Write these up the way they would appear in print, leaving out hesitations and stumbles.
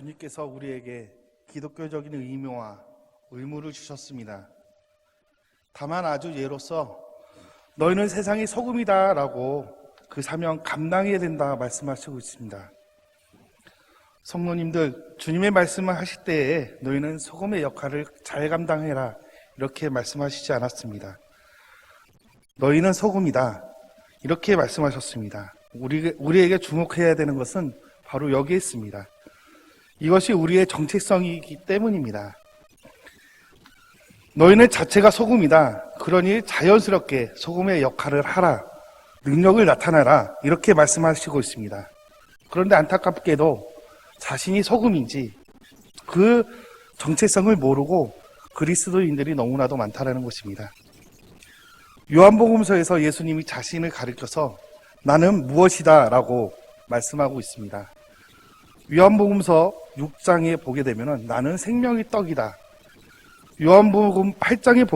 주님께서 우리에게 기독교적인 의무와 의무를 주셨습니다. 다만 아주 예로서 너희는 세상의 소금이다 라고 그 사명 감당해야 된다 말씀하시고 있습니다. 성도님들, 주님의 말씀을 하실 때에 너희는 소금의 역할을 잘 감당해라 이렇게 말씀하시지 않았습니다. 너희는 소금이다 이렇게 말씀하셨습니다. 우리에게 주목해야 되는 것은 바로 여기에 있습니다. 이것이 우리의 정체성이기 때문입니다. 너희는 자체가 소금이다. 그러니 자연스럽게 소금의 역할을 하라. 능력을 나타내라. 이렇게 말씀하시고 있습니다. 그런데 안타깝게도 자신이 소금인지 그 정체성을 모르고 그리스도인들이 너무나도 많다는 것입니다. 요한복음서에서 예수님이 자신을 가리켜서 나는 무엇이다 라고 말씀하고 있습니다. 요한복음서 6장에 보게 되면 나는 생명의 떡이다. 요한복음 8장에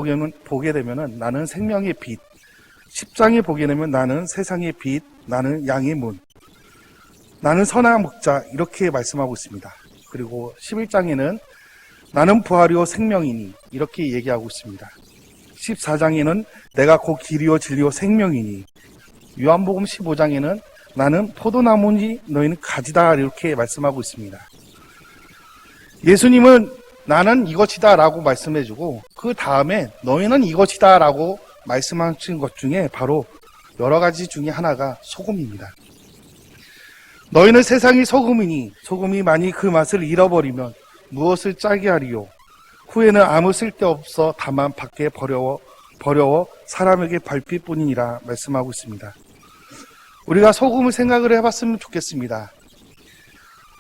보게 되면 나는 생명의 빛, 10장에 보게 되면 나는 세상의 빛, 나는 양의 문, 나는 선한 목자 이렇게 말씀하고 있습니다. 그리고 11장에는 나는 부활이요 생명이니 이렇게 얘기하고 있습니다. 14장에는 내가 곧 길이요 진리요 생명이니, 요한복음 15장에는 나는 포도나무니 너희는 가지다 이렇게 말씀하고 있습니다. 예수님은 나는 이것이다 라고 말씀해주고 그 다음에 너희는 이것이다 라고 말씀하신 것 중에 바로 여러 가지 중에 하나가 소금입니다. 너희는 세상이 소금이니 소금이 만일 그 맛을 잃어버리면 무엇을 짜게 하리요? 후에는 아무 쓸데없어 다만 밖에 버려워 사람에게 밟힐뿐이니라 말씀하고 있습니다. 우리가 소금을 생각을 해봤으면 좋겠습니다.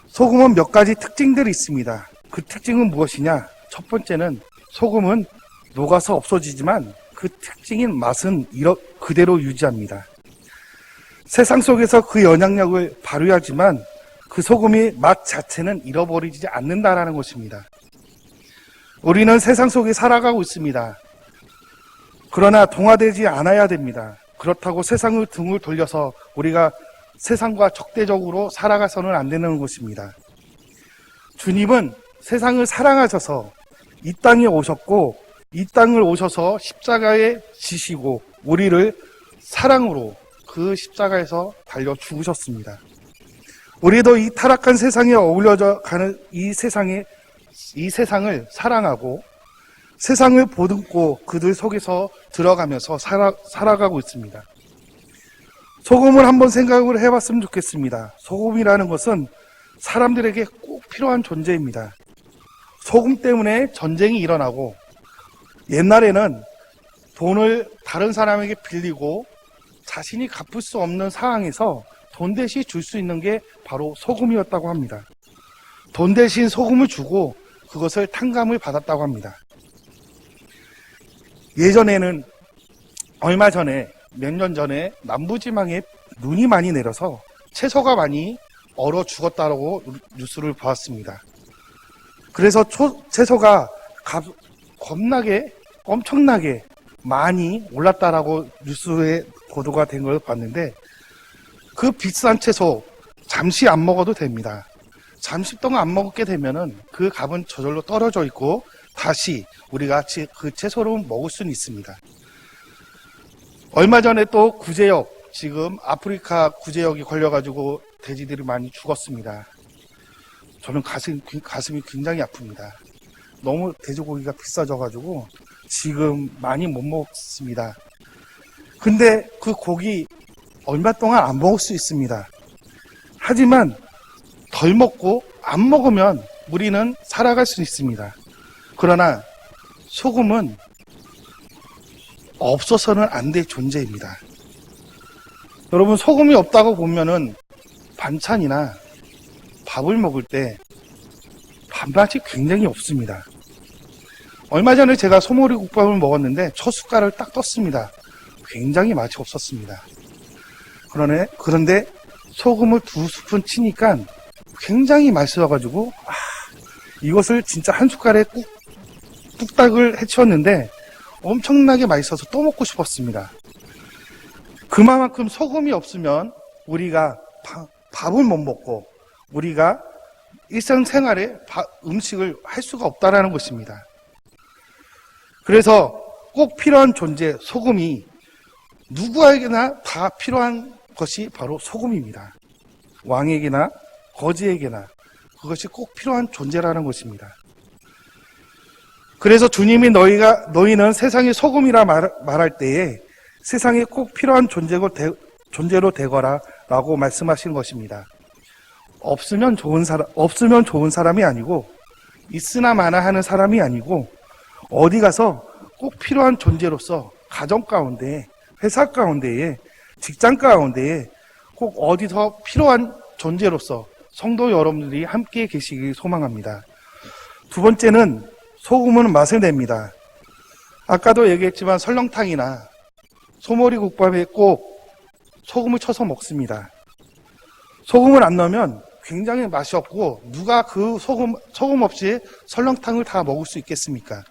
소금은 몇 가지 특징들이 있습니다. 그 특징은 무엇이냐? 첫 번째는 소금은 녹아서 없어지지만 그 특징인 맛은 그대로 유지합니다. 세상 속에서 그 영향력을 발휘하지만 그 소금의 맛 자체는 잃어버리지 않는다라는 것입니다. 우리는 세상 속에 살아가고 있습니다. 그러나 동화되지 않아야 됩니다. 그렇다고 세상을 등을 돌려서 우리가 세상과 적대적으로 살아가서는 안 되는 것입니다. 주님은 세상을 사랑하셔서 이 땅에 오셨고 이 땅을 오셔서 십자가에 지시고 우리를 사랑으로 그 십자가에서 달려 죽으셨습니다. 우리도 이 타락한 세상에 어울려져 가는 이 세상을 사랑하고 세상을 보듬고 그들 속에서 들어가면서 살아가고 있습니다. 소금을 한번 생각을 해봤으면 좋겠습니다. 소금이라는 것은 사람들에게 꼭 필요한 존재입니다. 소금 때문에 전쟁이 일어나고 옛날에는 돈을 다른 사람에게 빌리고 자신이 갚을 수 없는 상황에서 돈 대신 줄 수 있는 게 바로 소금이었다고 합니다. 돈 대신 소금을 주고 그것을 탕감을 받았다고 합니다. 예전에는 얼마 전에 몇 년 전에 남부지방에 눈이 많이 내려서 채소가 많이 얼어 죽었다고 뉴스를 보았습니다. 그래서 채소가 엄청나게 많이 올랐다라고 뉴스에 보도가 된 걸 봤는데 그 비싼 채소 잠시 안 먹어도 됩니다. 잠시 동안 안 먹게 되면은 그 값은 저절로 떨어져 있고 다시 우리가 그 채소를 먹을 수는 있습니다. 얼마 전에 또 구제역, 지금 아프리카 구제역이 걸려가지고 돼지들이 많이 죽었습니다. 저는 가슴이 굉장히 아픕니다. 너무 돼지고기가 비싸져가지고 지금 많이 못 먹습니다. 근데 그 고기 얼마 동안 안 먹을 수 있습니다. 하지만 덜 먹고 안 먹으면 우리는 살아갈 수 있습니다. 그러나 소금은 없어서는 안 될 존재입니다. 여러분, 소금이 없다고 보면은 반찬이나 밥을 먹을 때 밥맛이 굉장히 없습니다. 얼마 전에 제가 소머리 국밥을 먹었는데 첫 숟갈을 딱 떴습니다. 굉장히 맛이 없었습니다. 그런데 소금을 2스푼 치니까 굉장히 맛있어가지고 이것을 진짜 한 숟갈에 뚝딱을 해치웠는데 엄청나게 맛있어서 또 먹고 싶었습니다. 그만큼 소금이 없으면 우리가 밥을 못 먹고 우리가 일상생활에 음식을 할 수가 없다라는 것입니다. 그래서 꼭 필요한 존재, 소금이 누구에게나 다 필요한 것이 바로 소금입니다. 왕에게나 거지에게나 그것이 꼭 필요한 존재라는 것입니다. 그래서 주님이 너희는 세상의 소금이라 말할 때에 세상에 꼭 필요한 존재로 되거라 라고 말씀하신 것입니다. 없으면 좋은 사람이 아니고 있으나 마나 하는 사람이 아니고 어디 가서 꼭 필요한 존재로서 가정 가운데, 회사 가운데에, 직장 가운데에 꼭 어디서 필요한 존재로서 성도 여러분들이 함께 계시길 소망합니다. 두 번째는 소금은 맛을 냅니다. 아까도 얘기했지만 설렁탕이나 소머리 국밥에 꼭 소금을 쳐서 먹습니다. 소금을 안 넣으면 굉장히 맛이 없고 누가 그 소금 없이 설렁탕을 다 먹을 수 있겠습니까?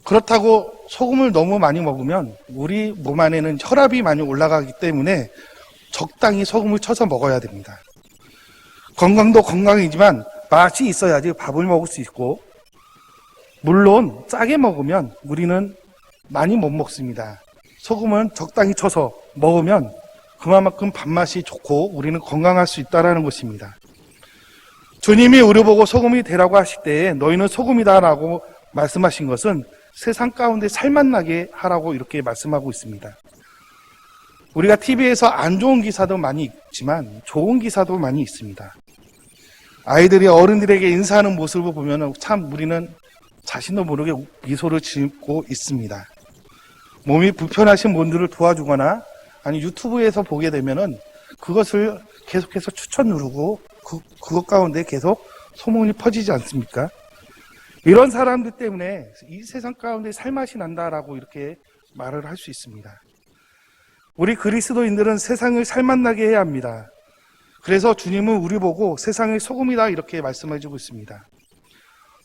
그렇다고 소금을 너무 많이 먹으면 우리 몸 안에는 혈압이 많이 올라가기 때문에 적당히 소금을 쳐서 먹어야 됩니다. 건강도 건강이지만 맛이 있어야지 밥을 먹을 수 있고, 물론 짜게 먹으면 우리는 많이 못 먹습니다. 소금은 적당히 쳐서 먹으면 그만큼 밥맛이 좋고 우리는 건강할 수 있다는 것입니다. 주님이 우리 보고 소금이 되라고 하실 때에 너희는 소금이다라고 말씀하신 것은 세상 가운데 살맛나게 하라고 이렇게 말씀하고 있습니다. 우리가 TV에서 안 좋은 기사도 많이 있지만 좋은 기사도 많이 있습니다. 아이들이 어른들에게 인사하는 모습을 보면 참 우리는 자신도 모르게 미소를 짓고 있습니다. 몸이 불편하신 분들을 도와주거나 아니 유튜브에서 보게 되면은 그것을 계속해서 추천 누르고 그것 가운데 계속 소문이 퍼지지 않습니까? 이런 사람들 때문에 이 세상 가운데 살맛이 난다라고 이렇게 말을 할 수 있습니다. 우리 그리스도인들은 세상을 살맛나게 해야 합니다. 그래서 주님은 우리 보고 세상의 소금이다 이렇게 말씀해주고 있습니다.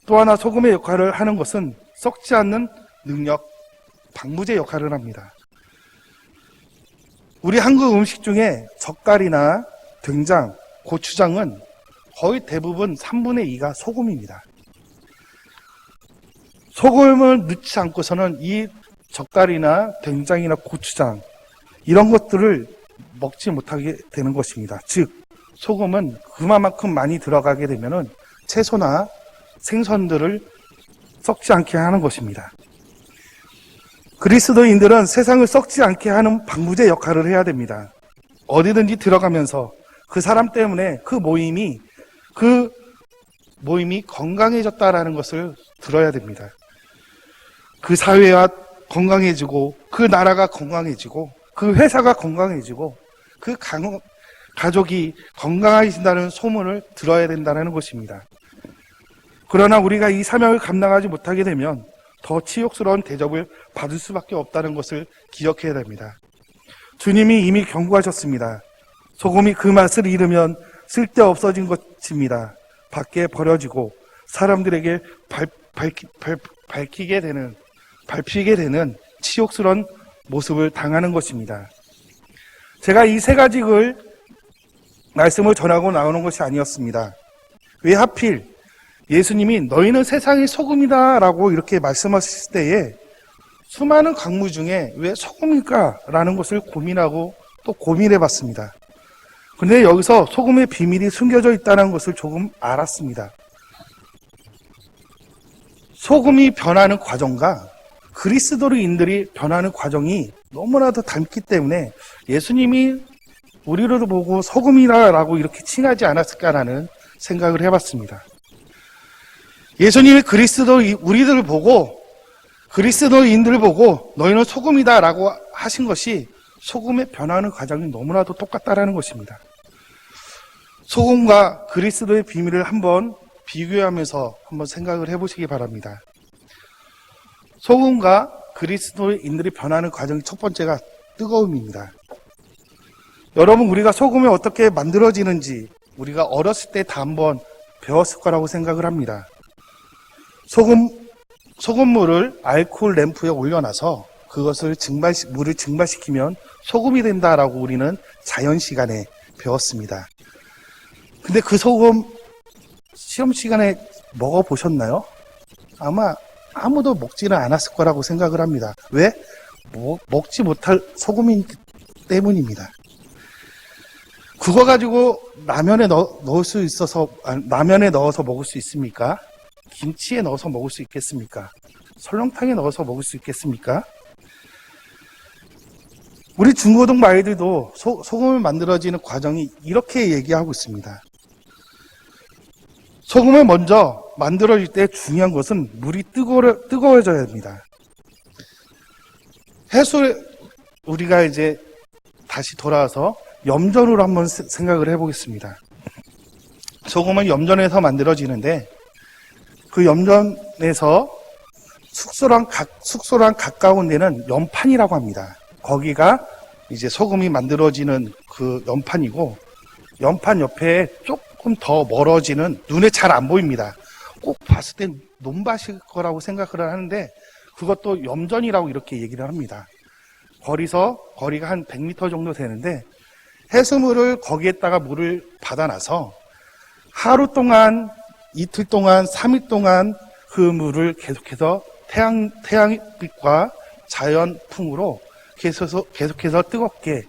또 하나 소금의 역할을 하는 것은 썩지 않는 능력, 방부제 역할을 합니다. 우리 한국 음식 중에 젓갈이나 된장, 고추장은 거의 대부분 3분의 2가 소금입니다. 소금을 넣지 않고서는 이 젓갈이나 된장이나 고추장 이런 것들을 먹지 못하게 되는 것입니다. 즉 소금은 그만큼 많이 들어가게 되면은 채소나 생선들을 썩지 않게 하는 것입니다. 그리스도인들은 세상을 썩지 않게 하는 방부제 역할을 해야 됩니다. 어디든지 들어가면서 그 사람 때문에 그 모임이 건강해졌다라는 것을 들어야 됩니다. 그 사회가 건강해지고 그 나라가 건강해지고 그 회사가 건강해지고 그 가족이 건강해진다는 소문을 들어야 된다는 것입니다. 그러나 우리가 이 사명을 감당하지 못하게 되면 더 치욕스러운 대접을 받을 수밖에 없다는 것을 기억해야 됩니다. 주님이 이미 경고하셨습니다. 소금이 그 맛을 잃으면 쓸데없어진 것입니다. 밖에 버려지고 사람들에게 밟히게 되는 치욕스러운 모습을 당하는 것입니다. 제가 이 세 가지를 말씀을 전하고 나오는 것이 아니었습니다. 왜 하필 예수님이 너희는 세상의 소금이다 라고 이렇게 말씀하실 때에 수많은 강물 중에 왜 소금일까? 라는 것을 고민하고 또 고민해 봤습니다. 근데 여기서 소금의 비밀이 숨겨져 있다는 것을 조금 알았습니다. 소금이 변하는 과정과 그리스도인들이 변하는 과정이 너무나도 닮기 때문에 예수님이 우리를 보고 소금이라고 이렇게 칭하지 않았을까라는 생각을 해봤습니다. 예수님이 우리들을 보고 그리스도인들을 보고 너희는 소금이다라고 하신 것이 소금의 변하는 과정이 너무나도 똑같다라는 것입니다. 소금과 그리스도의 비밀을 한번 비교하면서 한번 생각을 해보시기 바랍니다. 소금과 그리스도인들이 변하는 과정의 첫 번째가 뜨거움입니다. 여러분, 우리가 소금이 어떻게 만들어지는지 우리가 어렸을 때 다 한번 배웠을 거라고 생각을 합니다. 소금물을 알코올 램프에 올려놔서 그것을 물을 증발시키면 소금이 된다라고 우리는 자연 시간에 배웠습니다. 근데 그 소금 시험 시간에 먹어보셨나요? 아마 아무도 먹지는 않았을 거라고 생각을 합니다. 왜? 먹지 못할 소금이기 때문입니다. 그거 가지고 라면에 넣을 수 있어서, 라면에 넣어서 먹을 수 있습니까? 김치에 넣어서 먹을 수 있겠습니까? 설렁탕에 넣어서 먹을 수 있겠습니까? 우리 중고등 말들도 소금을 만들어지는 과정이 이렇게 얘기하고 있습니다. 소금을 먼저 만들어질 때 중요한 것은 물이 뜨거워져야 합니다. 우리가 이제 다시 돌아와서 염전으로 한번 생각을 해보겠습니다. 소금은 염전에서 만들어지는데 그 염전에서 숙소랑 가까운 데는 연판이라고 합니다. 거기가 이제 소금이 만들어지는 그 연판이고, 연판 옆에 조금 더 멀어지는, 눈에 잘 안 보입니다. 꼭 봤을 땐 논밭일 거라고 생각을 하는데 그것도 염전이라고 이렇게 얘기를 합니다. 거리가 한 100m 정도 되는데 해수물을 거기에다가 물을 받아놔서 하루 동안, 이틀 동안, 3일 동안 그 물을 계속해서 태양빛과 자연풍으로 계속해서 뜨겁게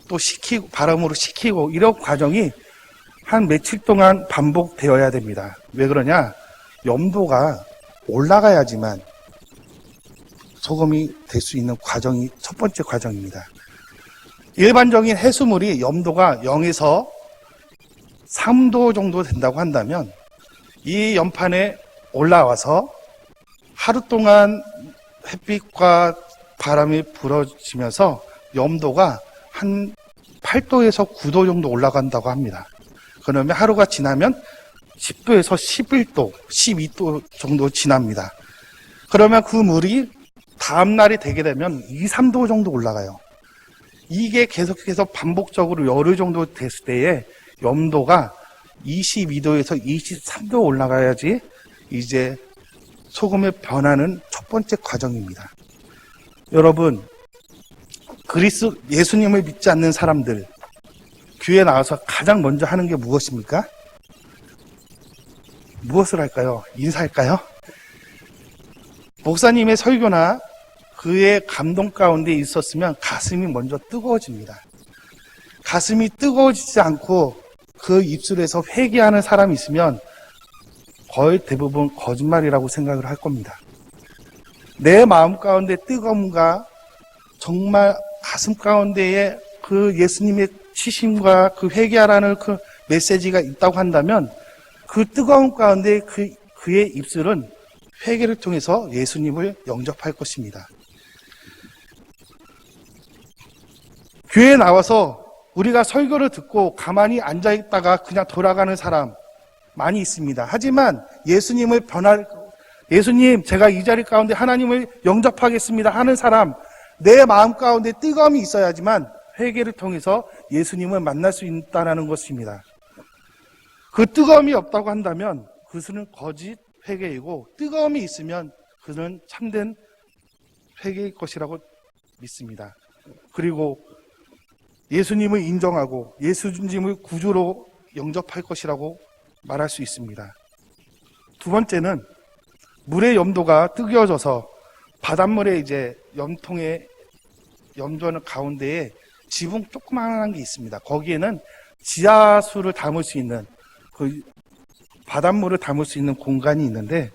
또 바람으로 식히고, 이런 과정이 한 며칠 동안 반복되어야 됩니다. 왜 그러냐? 염도가 올라가야지만 소금이 될 수 있는 과정이 첫 번째 과정입니다. 일반적인 해수물이 염도가 0에서 3도 정도 된다고 한다면 이 연판에 올라와서 하루 동안 햇빛과 바람이 불어지면서 염도가 한 8도에서 9도 정도 올라간다고 합니다. 그러면 하루가 지나면 10도에서 11도, 12도 정도 지납니다. 그러면 그 물이 다음날이 되게 되면 2, 3도 정도 올라가요. 이게 계속해서 반복적으로 열흘 정도 됐을 때에 염도가 22도에서 23도 올라가야지 이제 소금의 변화는 첫 번째 과정입니다. 여러분, 예수님을 믿지 않는 사람들, 교회에 나와서 가장 먼저 하는 게 무엇입니까? 무엇을 할까요? 인사할까요? 목사님의 설교나 그의 감동 가운데 있었으면 가슴이 먼저 뜨거워집니다. 가슴이 뜨거워지지 않고 그 입술에서 회개하는 사람이 있으면 거의 대부분 거짓말이라고 생각을 할 겁니다. 내 마음 가운데 뜨거움과 정말 가슴 가운데에 그 예수님의 치심과 그 회개하라는 그 메시지가 있다고 한다면 그 뜨거움 가운데 그의 입술은 회개를 통해서 예수님을 영접할 것입니다. 교회에 나와서 우리가 설교를 듣고 가만히 앉아있다가 그냥 돌아가는 사람 많이 있습니다. 하지만 예수님, 제가 이 자리 가운데 하나님을 영접하겠습니다 하는 사람, 내 마음 가운데 뜨거움이 있어야지만 회개를 통해서 예수님을 만날 수 있다는 것입니다. 그 뜨거움이 없다고 한다면 그것은 거짓 회개이고, 뜨거움이 있으면 그는 참된 회개일 것이라고 믿습니다. 그리고 예수님을 인정하고 예수님을 구주로 영접할 것이라고 말할 수 있습니다. 두 번째는 물의 염도가 뜨거워져서 바닷물에 이제 염전 가운데에 지붕 조그만한 게 있습니다. 거기에는 지하수를 담을 수 있는, 그 바닷물을 담을 수 있는 공간이 있는데,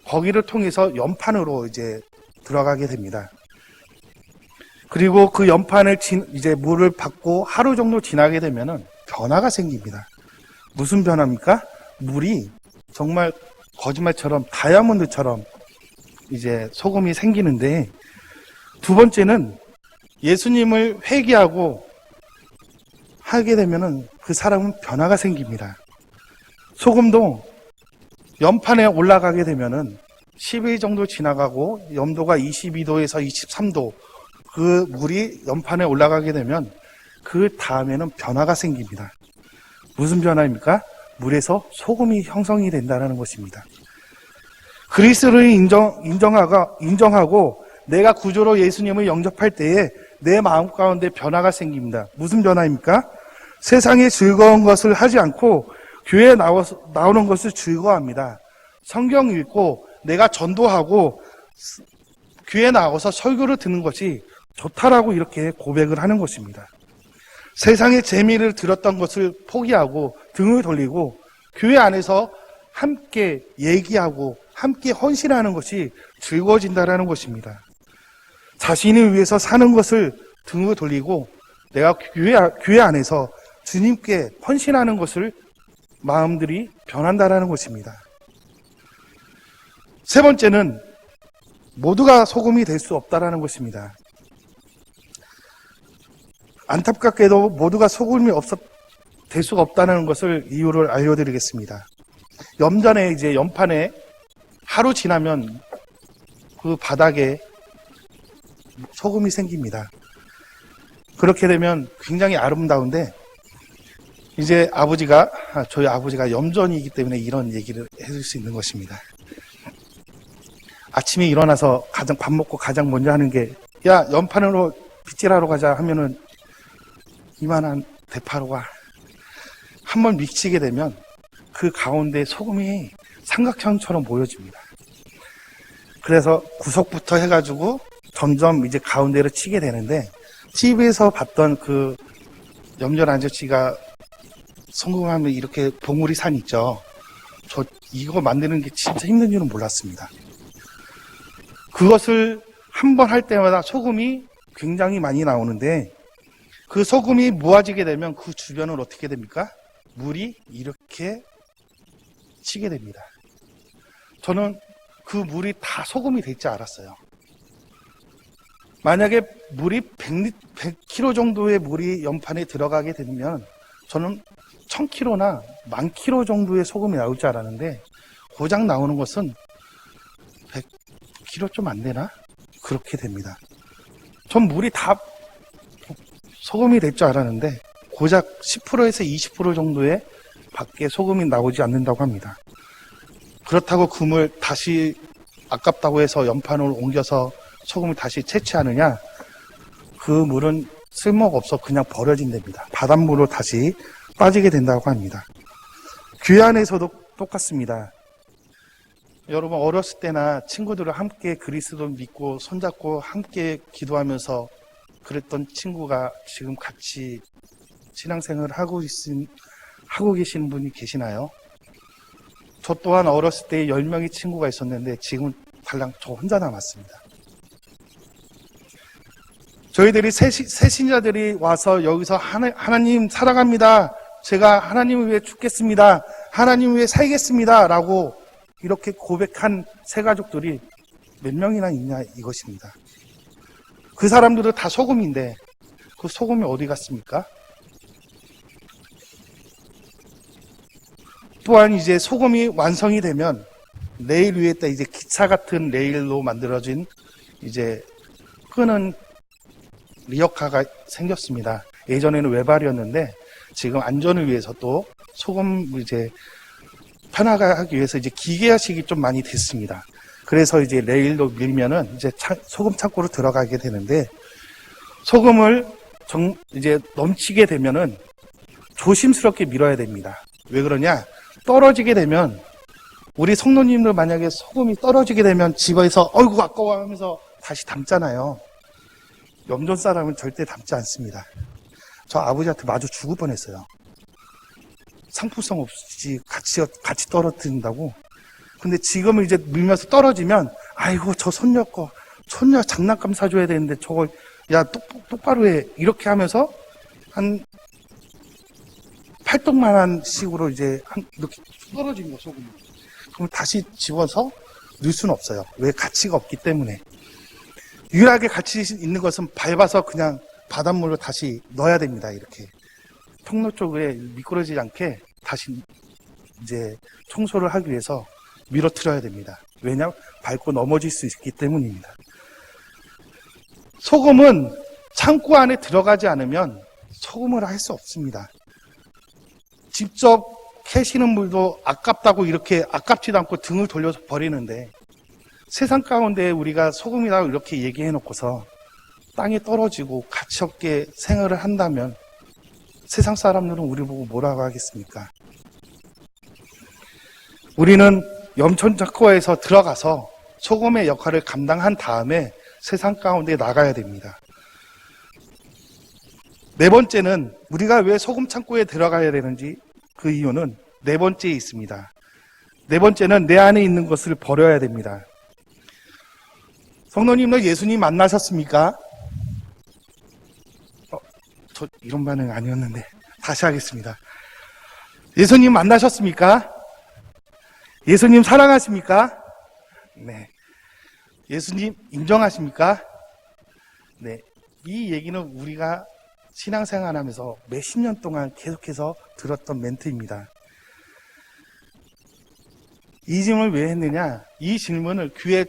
거기를 통해서 연판으로 이제 들어가게 됩니다. 그리고 그 연판을 이제 물을 받고 하루 정도 지나게 되면은 변화가 생깁니다. 무슨 변화입니까? 물이 정말 거짓말처럼 다이아몬드처럼 이제 소금이 생기는데, 두 번째는 예수님을 회개하고 하게 되면은 그 사람은 변화가 생깁니다. 소금도 연판에 올라가게 되면은 10일 정도 지나가고 염도가 22도에서 23도, 그 물이 연판에 올라가게 되면 그 다음에는 변화가 생깁니다. 무슨 변화입니까? 물에서 소금이 형성이 된다는 것입니다. 그리스도를 인정하고 내가 구주로 예수님을 영접할 때에 내 마음 가운데 변화가 생깁니다. 무슨 변화입니까? 세상에 즐거운 것을 하지 않고 교회에 나오는 것을 즐거워합니다. 성경 읽고 내가 전도하고 교회에 나와서 설교를 듣는 것이 좋다라고 이렇게 고백을 하는 것입니다. 세상의 재미를 들었던 것을 포기하고 등을 돌리고 교회 안에서 함께 얘기하고 함께 헌신하는 것이 즐거워진다라는 것입니다. 자신을 위해서 사는 것을 등을 돌리고 내가 교회 안에서 주님께 헌신하는 것을 마음들이 변한다라는 것입니다. 세 번째는 모두가 소금이 될 수 없다라는 것입니다. 안타깝게도 모두가 소금이 될 수가 없다는 것을 이유를 알려드리겠습니다. 염전에 이제 연판에 하루 지나면 그 바닥에 소금이 생깁니다. 그렇게 되면 굉장히 아름다운데 이제 저희 아버지가 염전이기 때문에 이런 얘기를 해줄 수 있는 것입니다. 아침에 일어나서 밥 먹고 가장 먼저 하는 게, 야, 연판으로 빗질하러 가자 하면은 이만한 대파로가 한번 미치게 되면 그 가운데 소금이 삼각형처럼 모여집니다. 그래서 구석부터 해가지고 점점 이제 가운데로 치게 되는데, TV에서 봤던 그 염전 아저씨가 성공하면 이렇게 봉우리 산 있죠. 저 이거 만드는 게 진짜 힘든 줄은 몰랐습니다. 그것을 한 번 할 때마다 소금이 굉장히 많이 나오는데, 그 소금이 모아지게 되면 그 주변은 어떻게 됩니까? 물이 이렇게 치게 됩니다. 저는 그 물이 다 소금이 될 줄 알았어요. 만약에 물이 100kg 정도의 물이 연판에 들어가게 되면 저는 1000kg나 10,000kg 정도의 소금이 나올 줄 알았는데, 고작 나오는 것은 100kg 좀 안 되나? 그렇게 됩니다. 전 물이 다 소금이 될 줄 알았는데 고작 10%에서 20% 정도의 밖에 소금이 나오지 않는다고 합니다. 그렇다고 그 물 다시 아깝다고 해서 연판으로 옮겨서 소금을 다시 채취하느냐? 그 물은 쓸모가 없어 그냥 버려진답니다. 바닷물로 다시 빠지게 된다고 합니다. 교회 안에서도 똑같습니다. 여러분 어렸을 때나 친구들과 함께 그리스도 믿고 손잡고 함께 기도하면서 그랬던 친구가 지금 같이 신앙생활을 하고 계신 분이 계시나요? 저 또한 어렸을 때 10명의 친구가 있었는데 지금은 달랑 저 혼자 남았습니다. 저희들이 새신자들이 와서 여기서 하나님 사랑합니다. 제가 하나님을 위해 죽겠습니다. 하나님을 위해 살겠습니다. 라고 이렇게 고백한 새 가족들이 몇 명이나 있냐 이것입니다. 그 사람들은 다 소금인데 그 소금이 어디 갔습니까? 또한 이제 소금이 완성이 되면 레일 위에다 이제 기차 같은 레일로 만들어진 이제 끄는 리어카가 생겼습니다. 예전에는 외발이었는데 지금 안전을 위해서 또 소금 이제 편하게 하기 위해서 이제 기계화식이 좀 많이 됐습니다. 그래서 이제 레일로 밀면은 이제 소금 창고로 들어가게 되는데, 소금을 이제 넘치게 되면은 조심스럽게 밀어야 됩니다. 왜 그러냐? 떨어지게 되면 우리 성도님들 만약에 소금이 떨어지게 되면 집에서 어이구 아까워 하면서 다시 담잖아요. 염전 사람은 절대 담지 않습니다. 저 아버지한테 마주 죽을 뻔했어요. 상품성 없이 같이 떨어뜨린다고. 근데 지금은 이제 밀면서 떨어지면 아이고 저 손녀 장난감 사줘야 되는데 저걸 야 똑바로 해 이렇게 하면서 한 팔뚝만한 식으로 이제 이렇게 떨어지는 거 소금이. 그럼 다시 집어서 넣을 수는 없어요. 왜? 가치가 없기 때문에. 유일하게 가치 있는 것은 밟아서 그냥 바닷물로 다시 넣어야 됩니다. 이렇게 통로 쪽에 미끄러지지 않게 다시 이제 청소를 하기 위해서 밀어뜨려야 됩니다. 왜냐? 밟고 넘어질 수 있기 때문입니다. 소금은 창고 안에 들어가지 않으면 소금을 할 수 없습니다. 직접 캐시는 물도 아깝다고 이렇게 아깝지도 않고 등을 돌려서 버리는데, 세상 가운데 우리가 소금이라고 이렇게 얘기해 놓고서 땅에 떨어지고 가치 없게 생활을 한다면 세상 사람들은 우리 보고 뭐라고 하겠습니까? 우리는 염천작고에서 들어가서 소금의 역할을 감당한 다음에 세상 가운데 나가야 됩니다. 네 번째는 우리가 왜 소금 창고에 들어가야 되는지 그 이유는 네 번째에 있습니다. 네 번째는 내 안에 있는 것을 버려야 됩니다. 성도님들 예수님 만나셨습니까? 저 이런 반응 아니었는데 다시 하겠습니다. 예수님 만나셨습니까? 예수님 사랑하십니까? 네. 예수님 인정하십니까? 네. 이 얘기는 우리가 신앙생활 하면서 몇십 년 동안 계속해서 들었던 멘트입니다. 이 질문을 왜 했느냐? 이 질문을 교회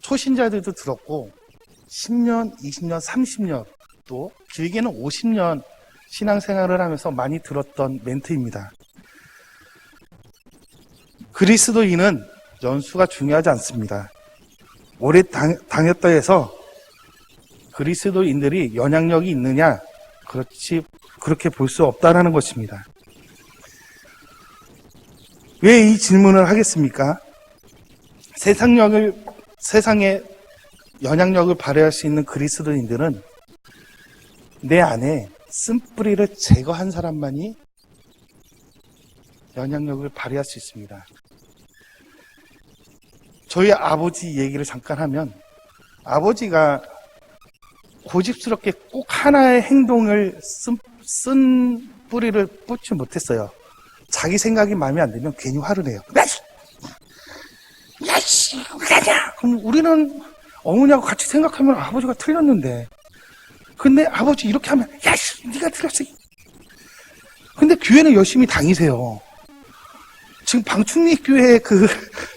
초신자들도 들었고 10년, 20년, 30년 또 길게는 50년 신앙생활을 하면서 많이 들었던 멘트입니다. 그리스도인은 연수가 중요하지 않습니다. 오래 다녔다 해서 그리스도인들이 영향력이 있느냐? 그렇게 볼 수 없다라는 것입니다. 왜 이 질문을 하겠습니까? 세상에 영향력을 발휘할 수 있는 그리스도인들은 내 안에 쓴뿌리를 제거한 사람만이 영향력을 발휘할 수 있습니다. 저희 아버지 얘기를 잠깐 하면 아버지가 고집스럽게 꼭 하나의 행동을 쓴 뿌리를 뽑지 못했어요. 자기 생각이 마음에 안 들면 괜히 화를 내요. 야씨, 가냐? 그럼 우리는 어머니하고 같이 생각하면 아버지가 틀렸는데, 근데 아버지 이렇게 하면 야씨, 네가 틀렸어. 근데 교회는 열심히 다니세요. 지금 방충리교회 그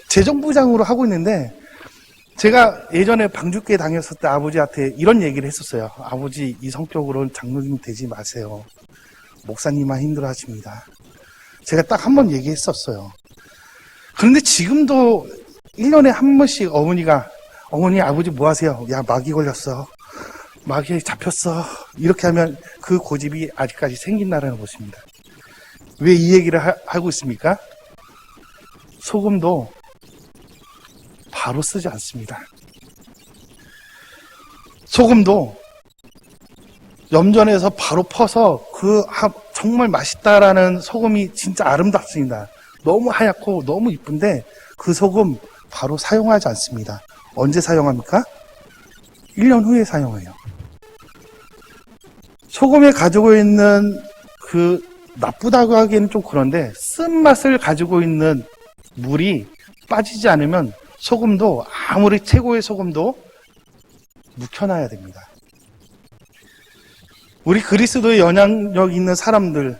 재정부장으로 하고 있는데, 제가 예전에 방주교회 다녔을 때 아버지한테 이런 얘기를 했었어요. 아버지 이 성격으로는 장로님 되지 마세요. 목사님만 힘들어 하십니다. 제가 딱 한 번 얘기했었어요. 그런데 지금도 1년에 한 번씩 어머니 아버지 뭐 하세요? 야 마귀 걸렸어. 마귀에 잡혔어. 이렇게 하면 그 고집이 아직까지 생긴다라는 것입니다. 왜 이 얘기를 하고 있습니까? 소금도 바로 쓰지 않습니다. 소금도 염전에서 바로 퍼서 정말 맛있다라는 소금이 진짜 아름답습니다. 너무 하얗고 너무 이쁜데 그 소금 바로 사용하지 않습니다. 언제 사용합니까? 1년 후에 사용해요. 소금에 가지고 있는 그 나쁘다고 하기에는 좀 그런데 쓴맛을 가지고 있는 물이 빠지지 않으면 소금도 아무리 최고의 소금도 묵혀놔야 됩니다. 우리 그리스도의 영향력 있는 사람들,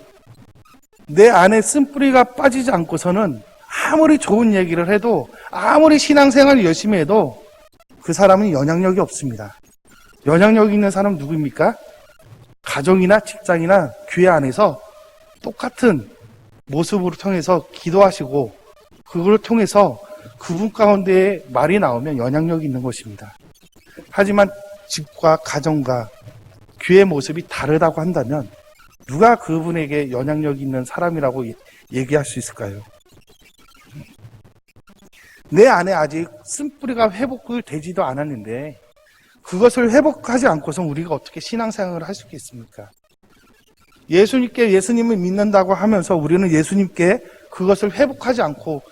내 안에 쓴뿌리가 빠지지 않고서는 아무리 좋은 얘기를 해도 아무리 신앙생활을 열심히 해도 그 사람은 영향력이 없습니다. 영향력 있는 사람은 누구입니까? 가정이나 직장이나 교회 안에서 똑같은 모습으로 통해서 기도하시고 그걸 통해서 그분 가운데에 말이 나오면 영향력이 있는 것입니다. 하지만 집과 가정과 교회 모습이 다르다고 한다면 누가 그분에게 영향력 있는 사람이라고 얘기할 수 있을까요? 내 안에 아직 쓴뿌리가 회복을 되지도 않았는데 그것을 회복하지 않고서 우리가 어떻게 신앙생활을 할 수 있겠습니까? 예수님을 믿는다고 하면서 우리는 예수님께 그것을 회복하지 않고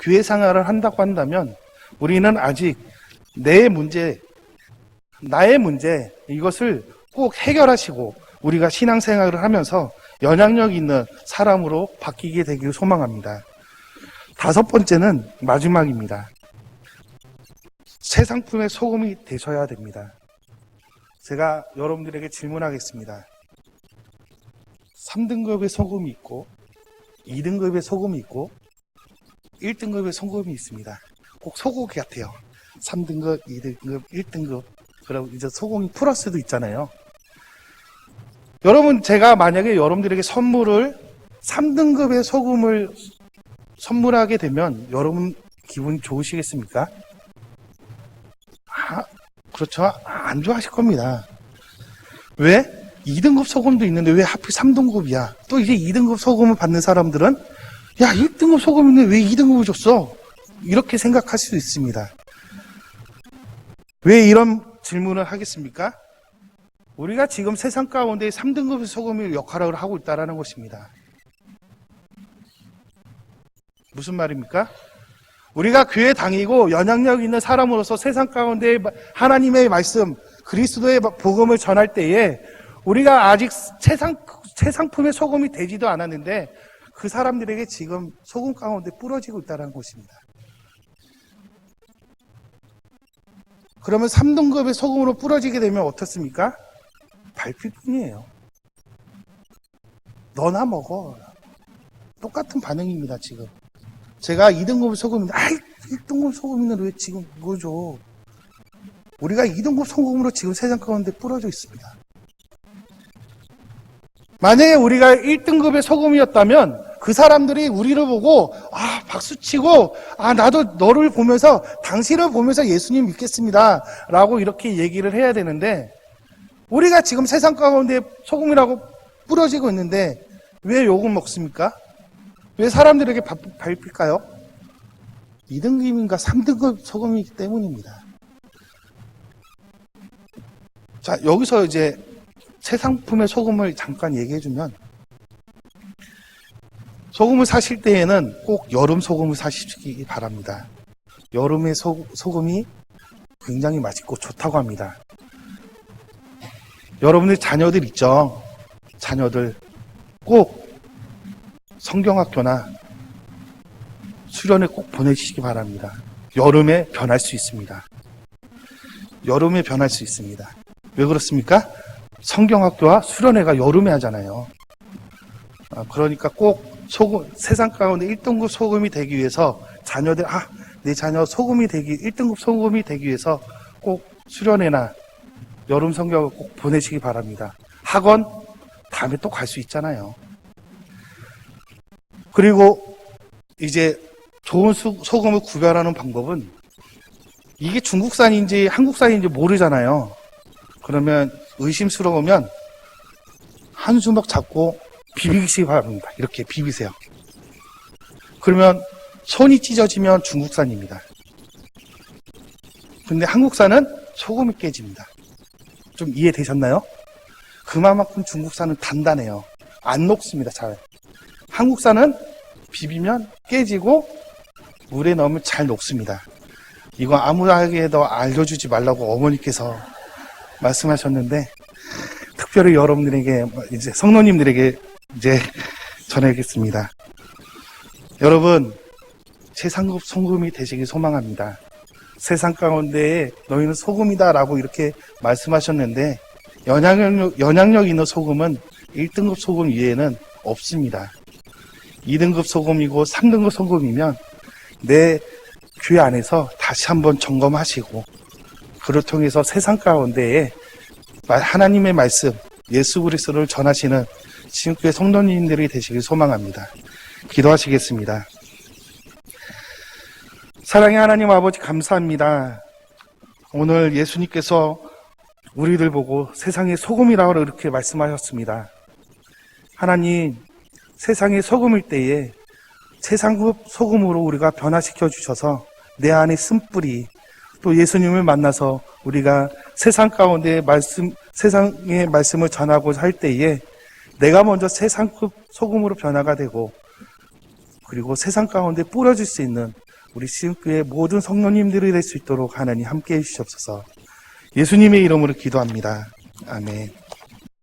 교회 생활을 한다고 한다면 우리는 아직 나의 문제 이것을 꼭 해결하시고 우리가 신앙생활을 하면서 영향력 있는 사람으로 바뀌게 되기를 소망합니다. 다섯 번째는 마지막입니다. 새 상품의 소금이 되셔야 됩니다. 제가 여러분들에게 질문하겠습니다. 3등급의 소금이 있고 2등급의 소금이 있고 1등급의 소금이 있습니다. 꼭 소고기 같아요. 3등급, 2등급, 1등급. 그리고 이제 소고기 플러스도 있잖아요. 여러분, 제가 만약에 여러분들에게 3등급의 소금을 선물하게 되면 여러분 기분이 좋으시겠습니까? 그렇죠. 안 좋아하실 겁니다. 왜? 2등급 소금도 있는데 왜 하필 3등급이야? 또 이제 2등급 소금을 받는 사람들은 야, 1등급 소금인데 왜 2등급을 줬어? 이렇게 생각할 수 있습니다. 왜 이런 질문을 하겠습니까? 우리가 지금 세상 가운데 3등급 소금의 역할을 하고 있다는 것입니다. 무슨 말입니까? 우리가 교회 다니고 영향력 있는 사람으로서 세상 가운데 하나님의 말씀, 그리스도의 복음을 전할 때에 우리가 아직 최상품의 소금이 되지도 않았는데 그 사람들에게 지금 소금 가운데 뿌려지고 있다는 것입니다. 그러면 3등급의 소금으로 뿌려지게 되면 어떻습니까? 밟힐 뿐이에요. 너나 먹어. 똑같은 반응입니다, 지금. 제가 2등급 소금인데, 1등급 소금인데 왜 지금 뭐 줘? 우리가 2등급 소금으로 지금 세상 가운데 뿌려져 있습니다. 만약에 우리가 1등급의 소금이었다면 그 사람들이 우리를 보고 박수치고 나도 너를 보면서 당신을 보면서 예수님 믿겠습니다 라고 이렇게 얘기를 해야 되는데 우리가 지금 세상 가운데 소금이라고 뿌려지고 있는데 왜 욕을 먹습니까? 왜 사람들에게 밟힐까요? 2등급인가 3등급 소금이기 때문입니다. 자, 여기서 이제 새 상품의 소금을 잠깐 얘기해주면 소금을 사실 때에는 꼭 여름 소금을 사시기 바랍니다. 여름의 소금이 굉장히 맛있고 좋다고 합니다. 여러분들 자녀들 있죠? 자녀들 꼭 성경학교나 수련회 꼭 보내시기 바랍니다. 여름에 변할 수 있습니다. 여름에 변할 수 있습니다. 왜 그렇습니까? 성경학교와 수련회가 여름에 하잖아요. 그러니까 꼭 세상 가운데 1등급 소금이 되기 위해서 자녀들, 내 자녀 1등급 소금이 되기 위해서 꼭 수련회나 여름 성경을 꼭 보내시기 바랍니다. 학원 다음에 또 갈 수 있잖아요. 그리고 이제 좋은 소금을 구별하는 방법은 이게 중국산인지 한국산인지 모르잖아요. 그러면 의심스러우면 한 주먹 잡고 비비시기 바랍니다. 이렇게 비비세요. 그러면 손이 찢어지면 중국산입니다. 근데 한국산은 소금이 깨집니다. 좀 이해되셨나요? 그만큼 중국산은 단단해요. 안 녹습니다. 잘. 한국산은 비비면 깨지고 물에 넣으면 잘 녹습니다. 이거 아무에게도 알려주지 말라고 어머니께서 말씀하셨는데 특별히 여러분들에게 이제 성도님들에게 이제 전하겠습니다. 여러분 최상급 소금이 되시길 소망합니다. 세상 가운데 너희는 소금이다 라고 이렇게 말씀하셨는데 영향력 있는 소금은 1등급 소금 이외에는 없습니다. 2등급 소금이고 3등급 소금이면 내 교회 안에서 다시 한번 점검하시고 그를 통해서 세상 가운데에 하나님의 말씀 예수 그리스도를 전하시는 지금교회 성도님들이 되시길 소망합니다. 기도하시겠습니다. 사랑의 하나님 아버지 감사합니다. 오늘 예수님께서 우리들 보고 세상의 소금이라고 이렇게 말씀하셨습니다. 하나님, 세상의 소금일 때에 최상급 소금으로 우리가 변화시켜 주셔서 내 안에 쓴뿌리 또 예수님을 만나서 우리가 세상 가운데 세상의 말씀을 전하고 할 때에 내가 먼저 세상급 소금으로 변화가 되고 그리고 세상 가운데 뿌려질 수 있는 우리 시흥교회 모든 성도님들이 될 수 있도록 하나님 함께해 주시옵소서. 예수님의 이름으로 기도합니다. 아멘.